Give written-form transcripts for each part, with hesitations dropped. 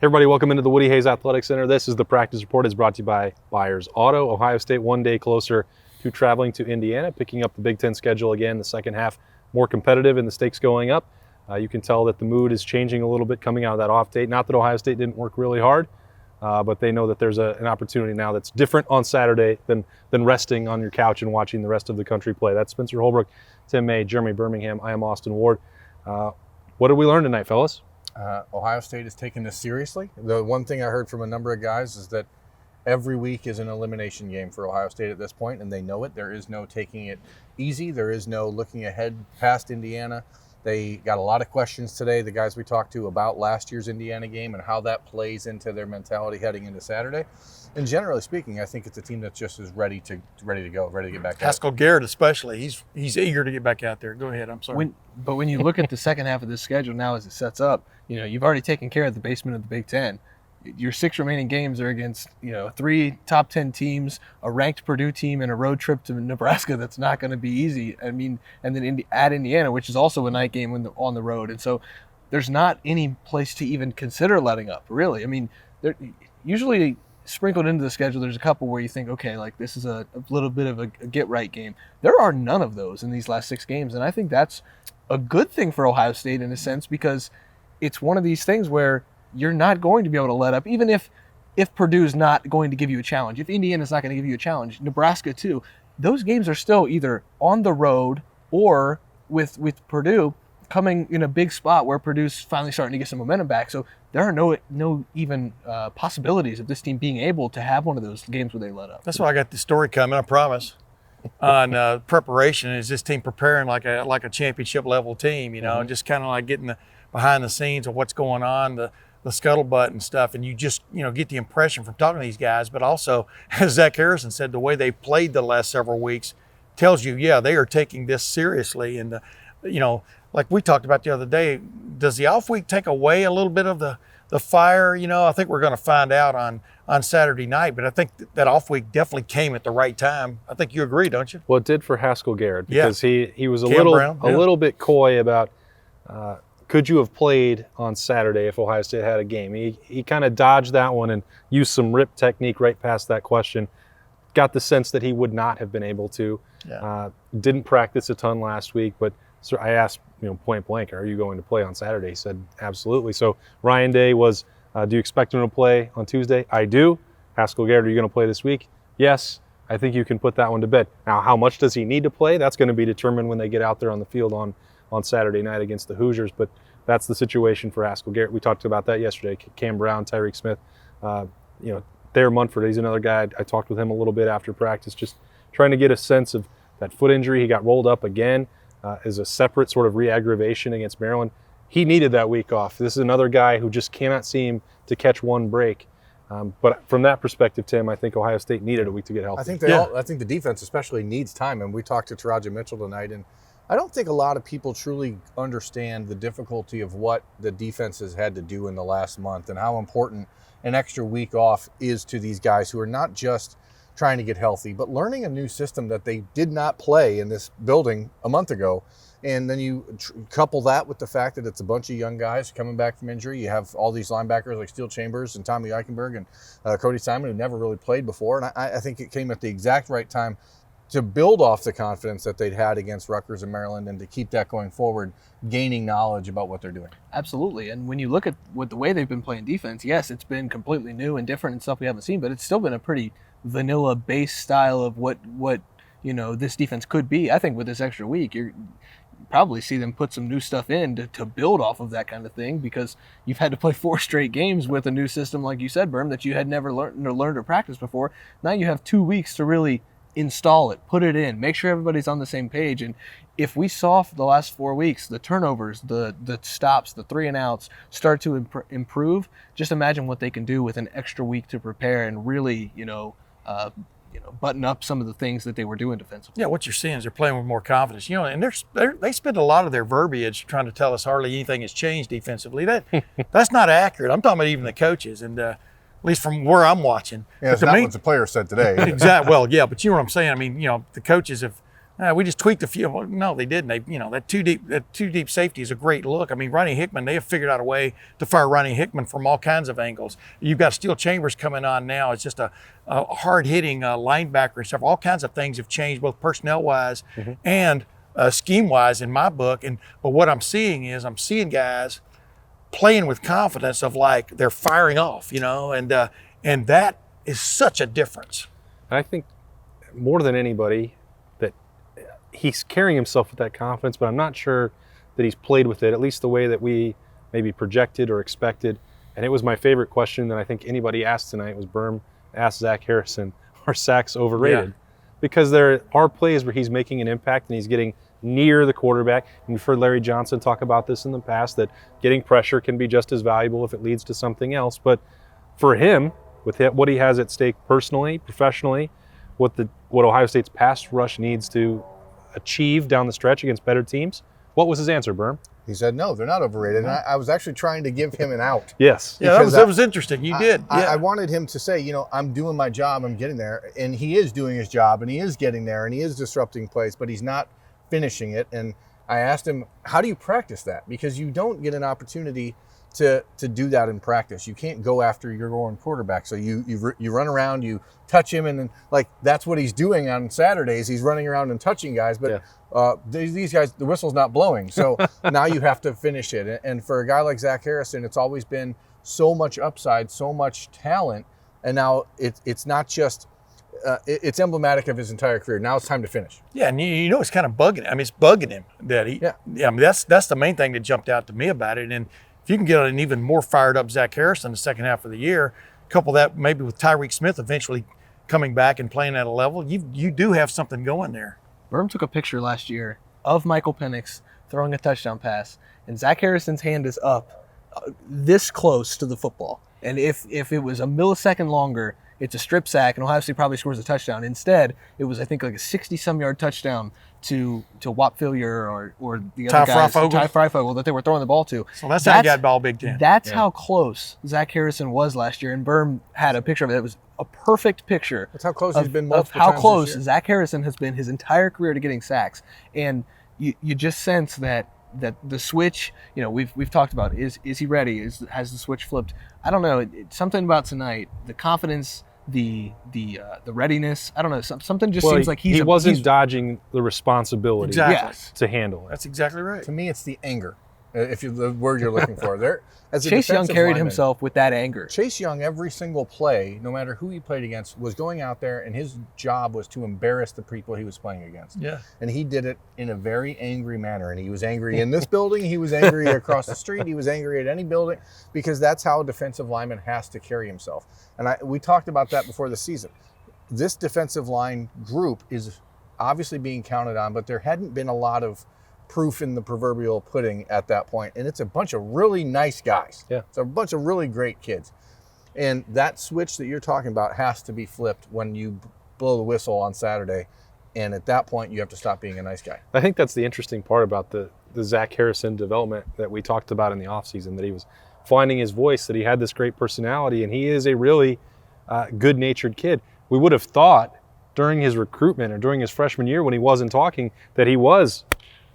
Everybody, welcome into the Woody Hayes Athletic Center. This is the practice report. It's brought to you by Byers Auto. Ohio State one day closer to traveling to Indiana, picking up the Big Ten schedule again. The second half more competitive and the stakes going up. You can tell that the mood is changing a little bit coming out of that off date. Not that Ohio State didn't work really hard, but they know that there's an opportunity now that's different on Saturday than resting on your couch and watching the rest of the country play. That's Spencer Holbrook, Tim May, Jeremy Birmingham. I am Austin Ward. What did we learn tonight, fellas? Ohio State is taking this seriously. The one thing I heard from a number of guys is that every week is an elimination game for Ohio State at this point, and they know it. There is no taking it easy. There is no looking ahead past Indiana. They got a lot of questions today, the guys we talked to, about last year's Indiana game and how that plays into their mentality heading into Saturday. And generally speaking, I think it's a team that's just as ready to go, ready to get back out. Haskell Garrett especially, he's eager to get back out there. Go ahead, I'm sorry. But when you look at the second half of this schedule now as it sets up, you've already taken care of the basement of the Big Ten. Your 6 remaining games are against 3 top 10 teams, a ranked Purdue team, and a road trip to Nebraska that's not going to be easy. I mean, and then at Indiana, which is also a night game on the road. And so there's not any place to even consider letting up, really. I mean, they're usually sprinkled into the schedule, there's a couple where you think, okay, like this is a little bit of a get-right game. There are none of those in these last 6 games, and I think that's a good thing for Ohio State in a sense, because it's one of these things where you're not going to be able to let up, even if Purdue's not going to give you a challenge, if Indiana's not going to give you a challenge, Nebraska too. Those games are still either on the road or with Purdue coming in a big spot where Purdue's finally starting to get some momentum back. So there are no even possibilities of this team being able to have one of those games where they let up. That's why I got the story coming, I promise. On preparation, is this team preparing like a championship level team, just kind of like getting the behind the scenes of what's going on, the scuttlebutt and stuff, and you just get the impression from talking to these guys. But also, as Zach Harrison said, the way they played the last several weeks tells you, they are taking this seriously. And like we talked about the other day, does the off week take away a little bit of the fire? I think we're going to find out on Saturday night, but I think that off week definitely came at the right time. I think you agree, don't you? Well, it did for Haskell Garrett, because he was a Brown, little bit coy about could you have played on Saturday if Ohio State had a game. He kind of dodged that one and used some rip technique right past that question. Got the sense that he would not have been able to. Didn't practice a ton last week, but so I asked point blank, are you going to play on Saturday? He said absolutely. So Ryan Day was, do you expect him to play on Tuesday? I do. Haskell Garrett, are you going to play this week? Yes. I think you can put that one to bed. Now, how much does he need to play? That's going to be determined when they get out there on the field on Saturday night against the Hoosiers, but that's the situation for Haskell Garrett. We talked about that yesterday. Cam Brown, Tyreek Smith, Thayer Munford, he's another guy. I talked with him a little bit after practice, just trying to get a sense of that foot injury. He got rolled up again as a separate sort of re-aggravation against Maryland. He needed that week off. This is another guy who just cannot seem to catch one break. But from that perspective, Tim, I think Ohio State needed a week to get healthy. I think the defense especially needs time, and we talked to Taraja Mitchell tonight, and I don't think a lot of people truly understand the difficulty of what the defense has had to do in the last month and how important an extra week off is to these guys who are not just trying to get healthy, but learning a new system that they did not play in this building a month ago. And then you couple that with the fact that it's a bunch of young guys coming back from injury. You have all these linebackers like Steele Chambers and Tommy Eichenberg and Cody Simon, who never really played before. And I think it came at the exact right time to build off the confidence that they'd had against Rutgers and Maryland, and to keep that going forward, gaining knowledge about what they're doing. Absolutely. And when you look at the way they've been playing defense, yes, it's been completely new and different and stuff we haven't seen, but it's still been a pretty vanilla base style of what this defense could be. I think with this extra week, you probably see them put some new stuff in to build off of that kind of thing, because you've had to play 4 straight games with a new system, like you said, Berm, that you had never learned or practiced before. Now you have 2 weeks to really install it, put it in, make sure everybody's on the same page. And if we saw for the last 4 weeks the turnovers, the stops, the 3 and outs start to improve, just imagine what they can do with an extra week to prepare and really button up some of the things that they were doing defensively. Yeah, what you're seeing is they're playing with more confidence. And they spend a lot of their verbiage trying to tell us hardly anything has changed defensively. That's not accurate. I'm talking about even the coaches, and at least from where I'm watching. Yeah, it's not what the players said today. Exactly. Well, yeah, but you know what I'm saying. I mean, the coaches have We just tweaked a few. Well, no, they didn't. That two deep safety is a great look. I mean, Ronnie Hickman, they have figured out a way to fire Ronnie Hickman from all kinds of angles. You've got Steel Chambers coming on now. It's just a hard-hitting linebacker and stuff. All kinds of things have changed, both personnel-wise and scheme-wise in my book. But what I'm seeing guys playing with confidence of like they're firing off, and that is such a difference. I think more than anybody that he's carrying himself with that confidence, but I'm not sure that he's played with it, at least the way that we maybe projected or expected. And it was my favorite question that I think anybody asked tonight was Berm asked Zach Harrison, are sacks overrated? Yeah. Because there are plays where he's making an impact and he's getting near the quarterback. And we've heard Larry Johnson talk about this in the past, that getting pressure can be just as valuable if it leads to something else. But for him, with what he has at stake personally, professionally, what Ohio State's pass rush needs to achieve down the stretch against better teams, what was his answer, Berm? He said, no, they're not overrated. And I was actually trying to give him an out. Yes. Yeah, that was interesting. You did. I wanted him to say, I'm doing my job, I'm getting there. And he is doing his job, and he is getting there, and he is disrupting plays, but he's not finishing it. And I asked him, how do you practice that? Because you don't get an opportunity to do that in practice. You can't go after your own quarterback. So you run around, you touch him, and then like that's what he's doing on Saturdays. He's running around and touching guys, but these guys, the whistle's not blowing. So now you have to finish it. And for a guy like Zach Harrison, it's always been so much upside, so much talent, and now it's not just. It's emblematic of his entire career. Now it's time to finish. Yeah, and it's kind of bugging. I mean, it's bugging him that he. Yeah. I mean, that's the main thing that jumped out to me about it. And if you can get an even more fired up Zach Harrison in the second half of the year, couple that maybe with Tyreek Smith eventually coming back and playing at a level, you do have something going there. Berm took a picture last year of Michael Penix throwing a touchdown pass, and Zach Harrison's hand is up this close to the football. And if it was a millisecond longer, it's a strip sack, and Ohio State probably scores a touchdown. Instead, it was, I think, like a 60-some-yard touchdown to Whop Philyor or the other guys, Ty Freifogel, that they were throwing the ball to. So that's how he got ball Big Ten. That's how close Zach Harrison was last year, and Berm had a picture of it. It was a perfect picture. That's how close he's been multiple times. How this close year. Zach Harrison has been his entire career to getting sacks. And you just sense that the switch, we've talked about, is he ready? Has the switch flipped? I don't know. Something about tonight, the confidence, the readiness. I don't know. Something just seems like he wasn't dodging the responsibility to handle it. That's exactly right. To me, it's the anger. If you the word you're looking for there. As a Chase Young defensive carried lineman, himself with that anger. Chase Young, every single play, no matter who he played against, was going out there, and his job was to embarrass the people he was playing against. Yeah. And he did it in a very angry manner. And he was angry in this building. He was angry across the street. He was angry at any building, because that's how a defensive lineman has to carry himself. And we talked about that before the season. This defensive line group is obviously being counted on, but there hadn't been a lot of proof in the proverbial pudding at that point. And it's a bunch of really nice guys. Yeah. It's a bunch of really great kids. And that switch that you're talking about has to be flipped when you blow the whistle on Saturday. And at that point, you have to stop being a nice guy. I think that's the interesting part about the Zach Harrison development that we talked about in the offseason, that he was finding his voice, that he had this great personality, and he is a really good-natured kid. We would have thought during his recruitment or during his freshman year when he wasn't talking that he was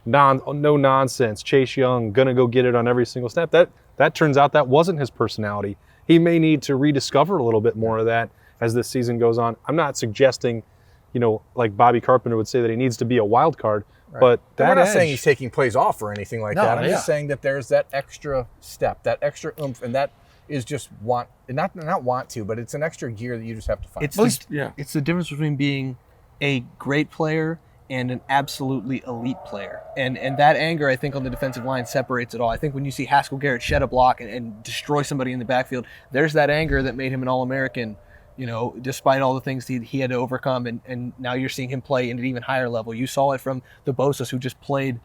no nonsense, Chase Young, gonna go get it on every single snap. That turns out that wasn't his personality. He may need to rediscover a little bit more of that as this season goes on. I'm not suggesting, like Bobby Carpenter would say, that he needs to be a wild card, but we're not saying he's taking plays off or anything like that. I'm yeah. just saying that there's that extra step, that extra oomph, and that is just not want to, but it's an extra gear that you just have to find. It's the difference between being a great player and an absolutely elite player. And that anger, I think, on the defensive line separates it all. I think when you see Haskell Garrett shed a block and destroy somebody in the backfield, there's that anger that made him an All-American, despite all the things he had to overcome. And now you're seeing him play at an even higher level. You saw it from the Bosa's, who just played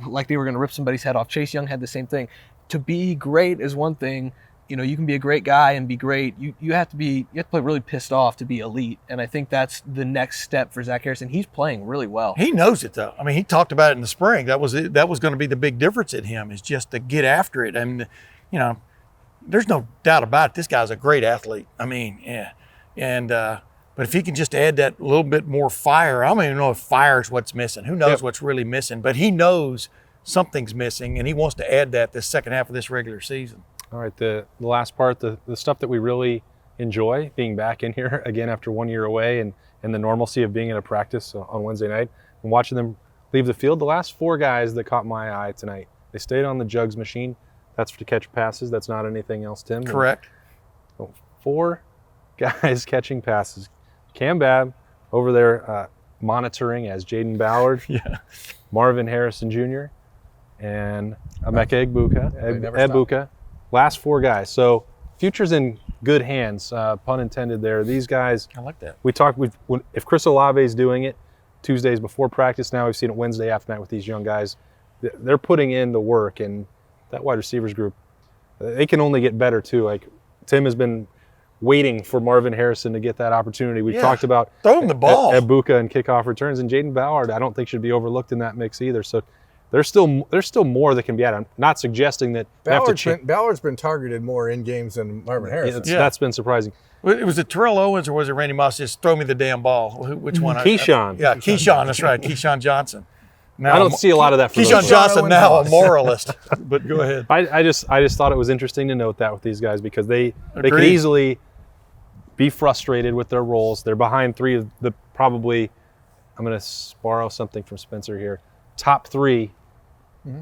like they were going to rip somebody's head off. Chase Young had the same thing. To be great is one thing. You can be a great guy and be great. You have to play really pissed off to be elite. And I think that's the next step for Zach Harrison. He's playing really well. He knows it, though. I mean, he talked about it in the spring. That was going to be the big difference in him, is just to get after it. And there's no doubt about it. This guy's a great athlete. I mean, yeah. And but But if he can just add that little bit more fire, I don't even know if fire is what's missing. Who knows what's really missing? But he knows something's missing, and he wants to add that this second half of this regular season. All right, the last part, the stuff that we really enjoy, being back in here again after 1 year away, and the normalcy of being in a practice on Wednesday night and watching them leave the field. The last 4 guys that caught my eye tonight, they stayed on the jugs machine. That's to catch passes. That's not anything else, Tim. Correct. 4 guys catching passes. Cam Babb over there monitoring as Jaden Ballard, Marvin Harrison Jr., and Emeka Egbuka. Last 4 guys. So future's in good hands, pun intended there. These guys, I like that. We talked with, if Chris Olave's doing it Tuesdays before practice, now we've seen it Wednesday after night with these young guys. They're putting in the work, and that wide receivers group, they can only get better too. Like Tim has been waiting for Marvin Harrison to get that opportunity. We've talked about throw him the ball, Egbuka and kickoff returns, and Jaden Ballard I don't think should be overlooked in that mix either. So there's still more that can be added. I'm not suggesting that Ballard's been targeted more in games than Marvin Harrison. That's been surprising. Was it Terrell Owens or was it Randy Moss? Just throw me the damn ball. Which one? Keyshawn. Keyshawn. That's right. Keyshawn Johnson. Now, I don't see a lot of that for Keyshawn Johnson now a moralist. But go ahead. I just thought it was interesting to note that with these guys because they could easily be frustrated with their roles. They're behind 3 of the probably, I'm going to borrow something from Spencer here, top 3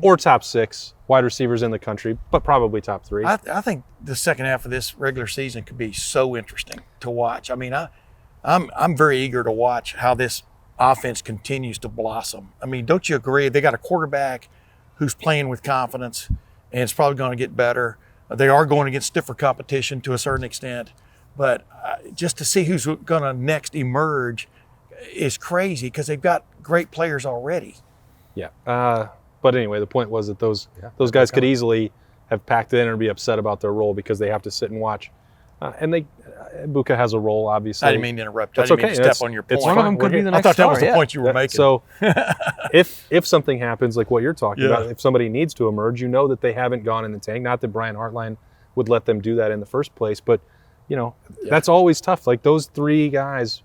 or top 6 wide receivers in the country, but probably top 3. I think the second half of this regular season could be so interesting to watch. I mean, I'm very eager to watch how this offense continues to blossom. I mean, don't you agree? They got a quarterback who's playing with confidence, and it's probably going to get better. They are going against stiffer competition to a certain extent, but just to see who's going to next emerge is crazy because they've got great players already. Yeah. But anyway, the point was that those guys could easily have packed in and be upset about their role because they have to sit and watch. And Egbuka has a role, obviously. I didn't mean to interrupt. That's I didn't okay. mean to step on your point. One of them could be the next I thought that was star, the point you were making. So if something happens like what you're talking about, if somebody needs to emerge, you know that they haven't gone in the tank. Not that Brian Hartline would let them do that in the first place, but that's always tough. Like those 3 guys,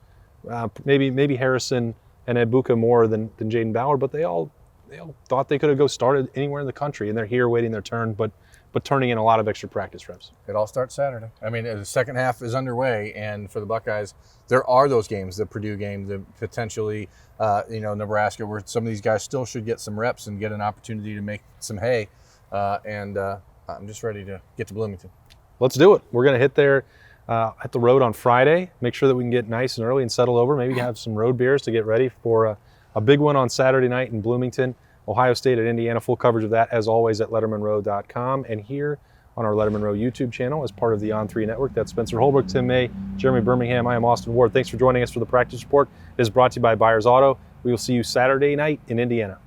maybe Harrison and Egbuka more than Jaden Ballard, but they all thought they could have started anywhere in the country, and they're here waiting their turn, but turning in a lot of extra practice reps. It all starts Saturday. I mean, the second half is underway, and for the Buckeyes, there are those games, the Purdue game, the potentially, Nebraska, where some of these guys still should get some reps and get an opportunity to make some hay. And I'm just ready to get to Bloomington. Let's do it. We're going to hit there at the road on Friday. Make sure that we can get nice and early and settle over. Maybe have some road beers to get ready for a big one on Saturday night in Bloomington. Ohio State at Indiana. Full coverage of that, as always, at lettermenrow.com and here on our Lettermen Row YouTube channel as part of the On3 Network. That's Spencer Holbrook, Tim May, Jeremy Birmingham. I am Austin Ward. Thanks for joining us for the practice report. It is brought to you by Byers Auto. We will see you Saturday night in Indiana.